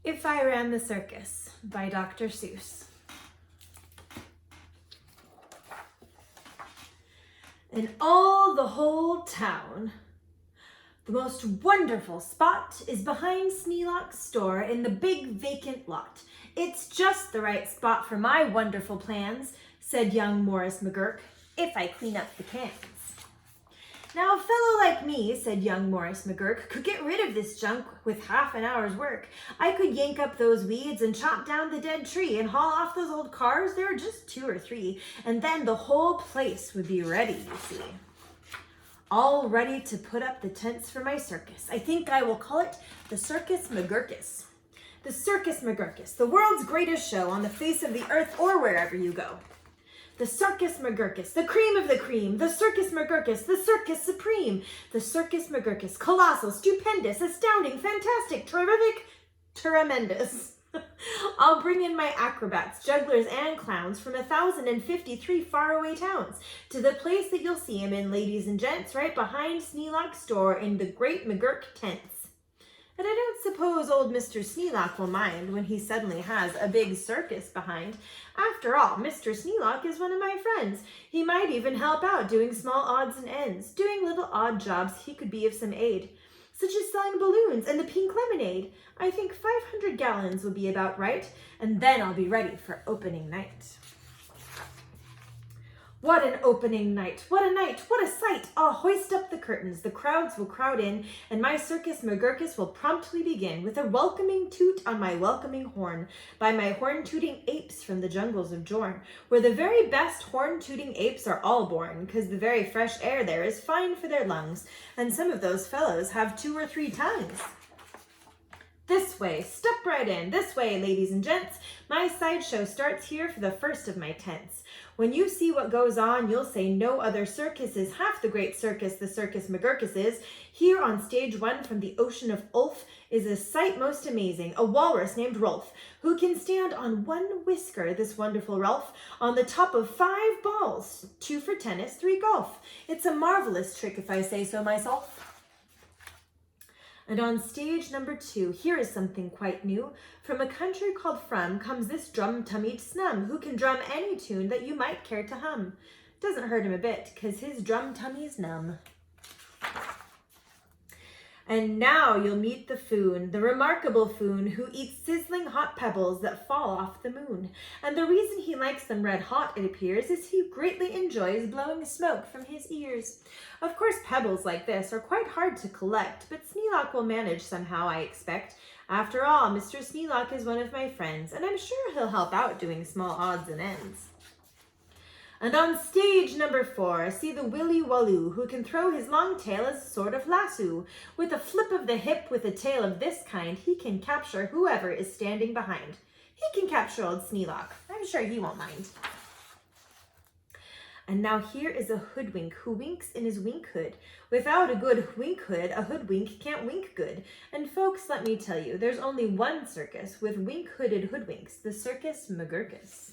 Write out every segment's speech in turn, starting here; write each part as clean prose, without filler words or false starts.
If I Ran the Circus by Dr. Seuss. In all the whole town, the most wonderful spot is behind Sneelock's store in the big vacant lot. It's just the right spot for my wonderful plans, said young Morris McGurk, if I clean up the cans. Now a fellow like me, said young Morris McGurk, could get rid of this junk with half an hour's work. I could yank up those weeds and chop down the dead tree and haul off those old cars. There are just 2 or 3, and then the whole place would be ready, you see. All ready to put up the tents for my circus. I think I will call it the Circus McGurkus. The Circus McGurkus, the world's greatest show on the face of the earth or wherever you go. The Circus McGurkus, the cream of the cream, the Circus McGurkus, the circus supreme, the Circus McGurkus, colossal, stupendous, astounding, fantastic, terrific, tremendous. I'll bring in my acrobats, jugglers, and clowns from 1,053 faraway towns to the place that you'll see 'em in, ladies and gents, right behind Sneelock's store in the great McGurk tents. And I don't suppose old Mr. Sneelock will mind when he suddenly has a big circus behind. After all, Mr. Sneelock is one of my friends. He might even help out doing small odds and ends, doing little odd jobs he could be of some aid, such as selling balloons and the pink lemonade. I think 500 gallons will be about right, and then I'll be ready for opening night. What an opening night, what a night, what a sight! I'll hoist up the curtains, the crowds will crowd in, and my Circus McGurkus will promptly begin with a welcoming toot on my welcoming horn by my horn-tooting apes from the jungles of Jorn, where the very best horn-tooting apes are all born, 'cause the very fresh air there is fine for their lungs, and some of those fellows have 2 or 3 tongues. This way, step right in, this way, ladies and gents. My sideshow starts here for the first of my tents. When you see what goes on, you'll say no other circus is half the great circus the Circus McGurkus is. Here on stage 1 from the ocean of Ulf is a sight most amazing, a walrus named Rolf, who can stand on 1 whisker, this wonderful Rolf, on the top of 5 balls, 2 for tennis, 3 golf. It's a marvelous trick if I say so myself. And on stage number 2, here is something quite new. From a country called From comes this drum-tummied snum, who can drum any tune that you might care to hum. Doesn't hurt him a bit, 'cause his drum-tummy's numb. And now you'll meet the Foon, the remarkable Foon, who eats sizzling hot pebbles that fall off the moon. And the reason he likes them red hot, it appears, is he greatly enjoys blowing smoke from his ears. Of course, pebbles like this are quite hard to collect, but Sneelock will manage somehow, I expect. After all, Mr. Sneelock is one of my friends, and I'm sure he'll help out doing small odds and ends. And on stage number 4, see the Willy Walloo, who can throw his long tail as a sort of lasso. With a flip of the hip with a tail of this kind, he can capture whoever is standing behind. He can capture old Sneelock. I'm sure he won't mind. And now here is a hoodwink who winks in his wink hood. Without a good wink hood, a hoodwink can't wink good. And folks, let me tell you, there's only one circus with wink-hooded hoodwinks, the Circus McGurkus.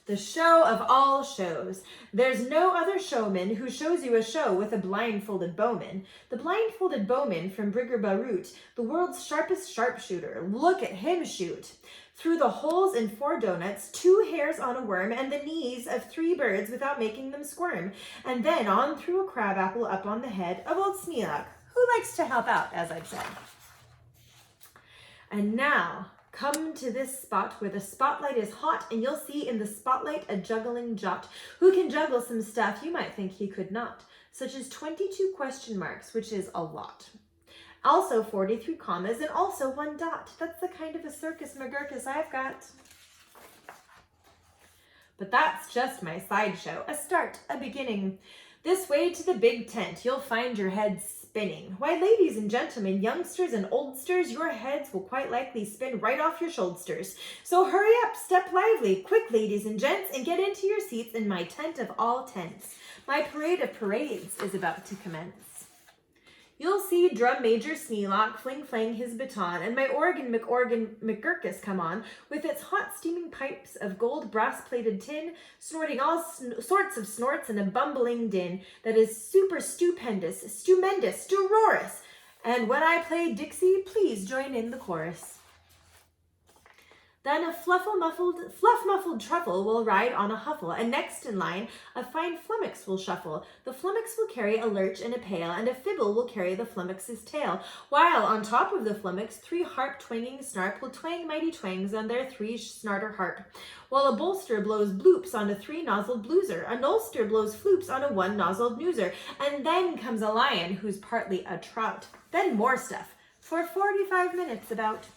The show of all shows. There's no other showman who shows you a show with a blindfolded bowman. The blindfolded bowman from Brigger Barut, the world's sharpest sharpshooter. Look at him shoot. Through the holes in 4 donuts, 2 hairs on a worm, and the knees of 3 birds without making them squirm. And then on through a crabapple up on the head of old Sneelock, who likes to help out, as I've said. And now, come to this spot where the spotlight is hot, and you'll see in the spotlight a juggling jot who can juggle some stuff you might think he could not, such as 22 question marks, which is a lot. Also 43 commas, and also 1 dot. That's the kind of a Circus McGurkus I've got. But that's just my sideshow, a start, a beginning. This way to the big tent, you'll find your heads spinning. Why, ladies and gentlemen, youngsters and oldsters, your heads will quite likely spin right off your shoulders. So hurry up, step lively, quick, ladies and gents, and get into your seats in my tent of all tents. My parade of parades is about to commence. You'll see Drum Major Sneelock fling-flang his baton, and my organ McGurkus come on, with its hot steaming pipes of gold brass-plated tin, snorting all sorts of snorts in a bumbling din that is super stupendous, stupendous, stupendous, And when I play Dixie, please join in the chorus. Then a fluff-muffled truffle will ride on a huffle, and next in line, a fine flummox will shuffle. The flummox will carry a lurch and a pail, and a fibble will carry the flummox's tail, while on top of the flummox, 3 harp-twanging snarp will twang mighty twangs on their 3-snarter harp, while a bolster blows bloops on a 3-nozzled blueser, a nolster blows floops on a 1-nozzled newser, and then comes a lion who's partly a trout. Then more stuff, for 45 minutes about.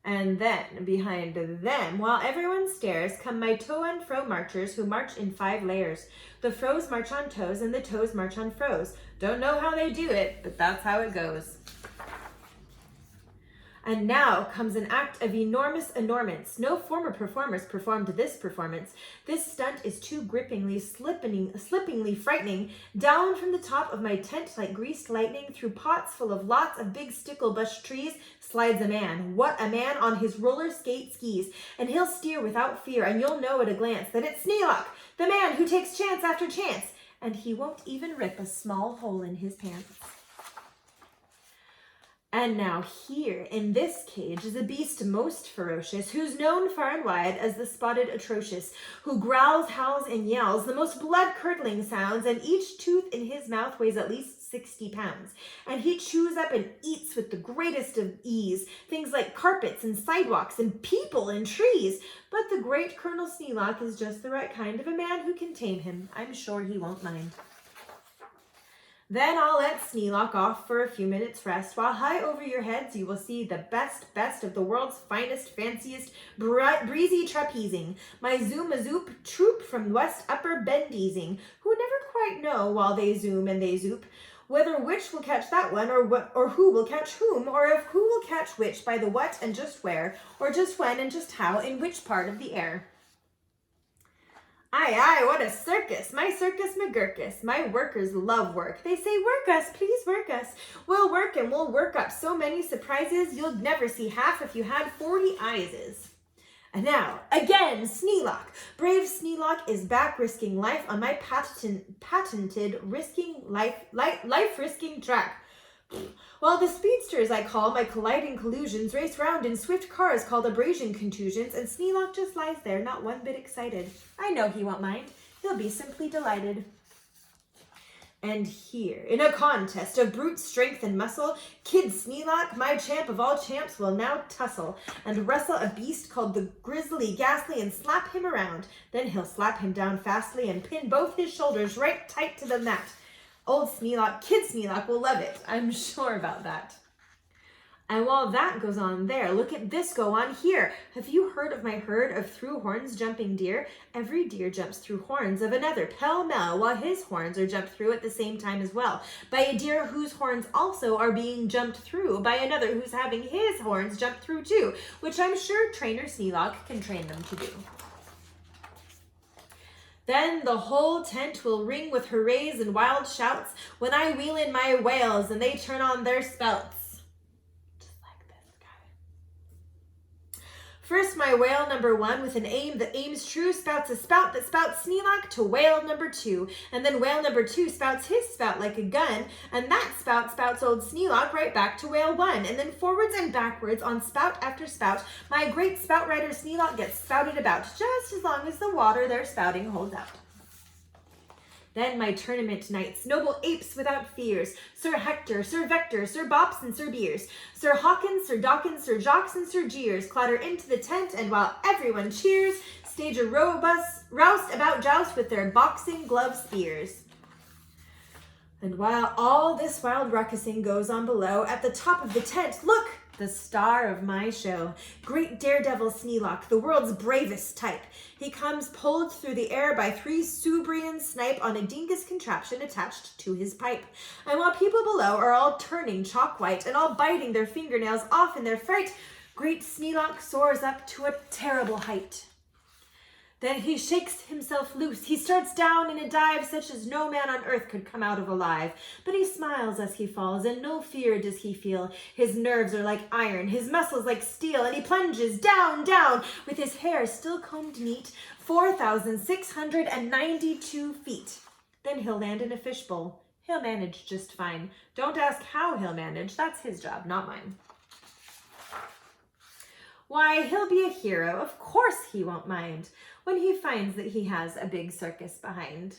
And then, behind them, while everyone stares, come my to and fro marchers who march in 5 layers. The fros march on toes and the toes march on fros. Don't know how they do it, but that's how it goes. And now comes an act of enormous enormance. No former performers performed this performance. This stunt is too grippingly, slippingly frightening. Down from the top of my tent like greased lightning, through pots full of lots of big sticklebush trees, slides a man. What a man on his roller skate skis. And he'll steer without fear, and you'll know at a glance that it's Sneelock, the man who takes chance after chance. And he won't even rip a small hole in his pants. And now here, in this cage, is a beast most ferocious, who's known far and wide as the spotted atrocious, who growls, howls, and yells, the most blood-curdling sounds, and each tooth in his mouth weighs at least 60 pounds. And he chews up and eats with the greatest of ease, things like carpets and sidewalks and people and trees. But the great Colonel Sneelock is just the right kind of a man who can tame him. I'm sure he won't mind. Then I'll let Sneelock off for a few minutes' rest, while high over your heads you will see the best of the world's finest, fanciest, breezy trapezing, my zoom-a-zoop troop from West Upper Bendeezing, who never quite know while they zoom and they zoop, whether which will catch that one, or who will catch whom, or if who will catch which by the what and just where, or just when and just how, in which part of the air. Aye, aye, what a circus, my circus McGurkus. My workers love work. They say, work us, please work us. We'll work and we'll work up so many surprises, you'll never see half if you had 40 eyeses. And now, again, Sneelock. Brave Sneelock is back risking life on my patented life-risking track. While the speedsters I call my colliding collusions race round in swift cars called abrasion contusions, and Sneelock just lies there, not one bit excited. I know he won't mind. He'll be simply delighted. And here, in a contest of brute strength and muscle, Kid Sneelock, my champ of all champs, will now tussle and wrestle a beast called the Grizzly Ghastly and slap him around. Then he'll slap him down fastly and pin both his shoulders right tight to the mat. Old Sneelock, Kid Sneelock will love it. I'm sure about that. And while that goes on there, look at this go on here. Have you heard of my herd of through horns jumping deer? Every deer jumps through horns of another, pell-mell, while his horns are jumped through at the same time as well, by a deer whose horns also are being jumped through by another who's having his horns jumped through too, which I'm sure trainer Sneelock can train them to do. Then the whole tent will ring with hoorays and wild shouts when I wheel in my whales and they turn on their spouts. Just like this guy. First, my whale number 1 with an aim that aims true spouts a spout that spouts Sneelock to whale number 2. And then whale number 2 spouts his spout like a gun, and that spout spouts old Sneelock right back to whale 1. And then forwards and backwards on spout after spout, my great spout rider Sneelock gets spouted about, just as long as the water they're spouting holds out. Then my tournament knights, noble apes without fears, Sir Hector, Sir Vector, Sir Bops, and Sir Beers, Sir Hawkins, Sir Dawkins, Sir Jocks, and Sir Jeers clatter into the tent, and while everyone cheers, stage a roust about joust with their boxing glove spears. And while all this wild ruckusing goes on below, at the top of the tent, look! The star of my show, great daredevil Sneelock, the world's bravest type. He comes pulled through the air by 3 Subrian snipe on a dingus contraption attached to his pipe. And while people below are all turning chalk white and all biting their fingernails off in their fright, great Sneelock soars up to a terrible height. Then he shakes himself loose. He starts down in a dive such as no man on earth could come out of alive. But he smiles as he falls, and no fear does he feel. His nerves are like iron, his muscles like steel, and he plunges down, down, with his hair still combed neat, 4,692 feet. Then he'll land in a fishbowl. He'll manage just fine. Don't ask how he'll manage. That's his job, not mine. Why, he'll be a hero. Of course he won't mind when he finds that he has a big circus behind.